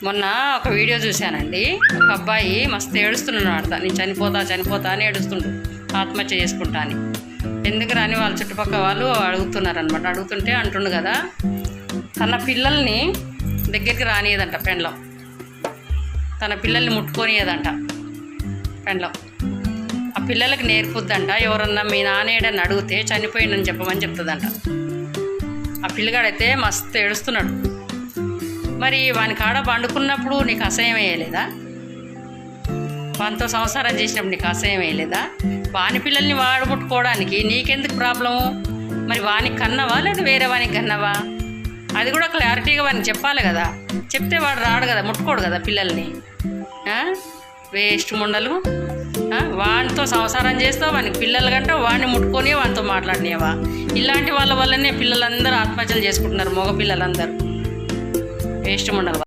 మొన్న ఒక వీడియో చూశానండి. ఒక అబ్బాయి మస్తు ఏడుస్తున్నాడు. నేను చనిపోతా అని ఏడుస్తుండు, ఆత్మహత్య చేసుకుంటా అని. ఎందుకు రాని వాళ్ళ చుట్టుపక్కల వాళ్ళు అడుగుతున్నారనమాట. అడుగుతుంటే అంటుండు కదా, తన పిల్లల్ని దగ్గరికి రానియదంట పెండ్లం, తన పిల్లల్ని ముట్టుకొనియదంట పెండ్లం. ఆ పిల్లలకి నేర్పుద్దంట, ఎవరన్నా మీ నానేడని అడిగితే చనిపోయిందని చెప్పమని చెప్తుందంట. ఆ పిల్లగాడైతే మస్తు ఏడుస్తున్నాడు. మరి వాని కాడ పండుకున్నప్పుడు నీకు అసహ్యం వేయలేదా? వానితో సంసారం చేసినప్పుడు నీకు అసహ్యం వేయలేదా? వాని పిల్లల్ని వాడు ముట్టుకోవడానికి నీకెందుకు ప్రాబ్లము? మరి వానికి కన్నవా లేదా వేరే వానికి కన్నవా? అది కూడా క్లారిటీగా వానికి చెప్పాలి కదా. చెప్తే వాడు రాడు కదా, ముట్టుకోడు కదా పిల్లల్ని. వేస్ట్ ముండలు. వానితో సంసారం చేస్తావు, వానికి పిల్లలు కంటే వాడిని ముట్టుకొని వానితో మాట్లాడినవా? ఇలాంటి వాళ్ళ వల్లనే పిల్లలందరూ ఆత్మహత్యలు చేసుకుంటున్నారు, మగ పిల్లలందరూ. వేస్ట్ ముండలు.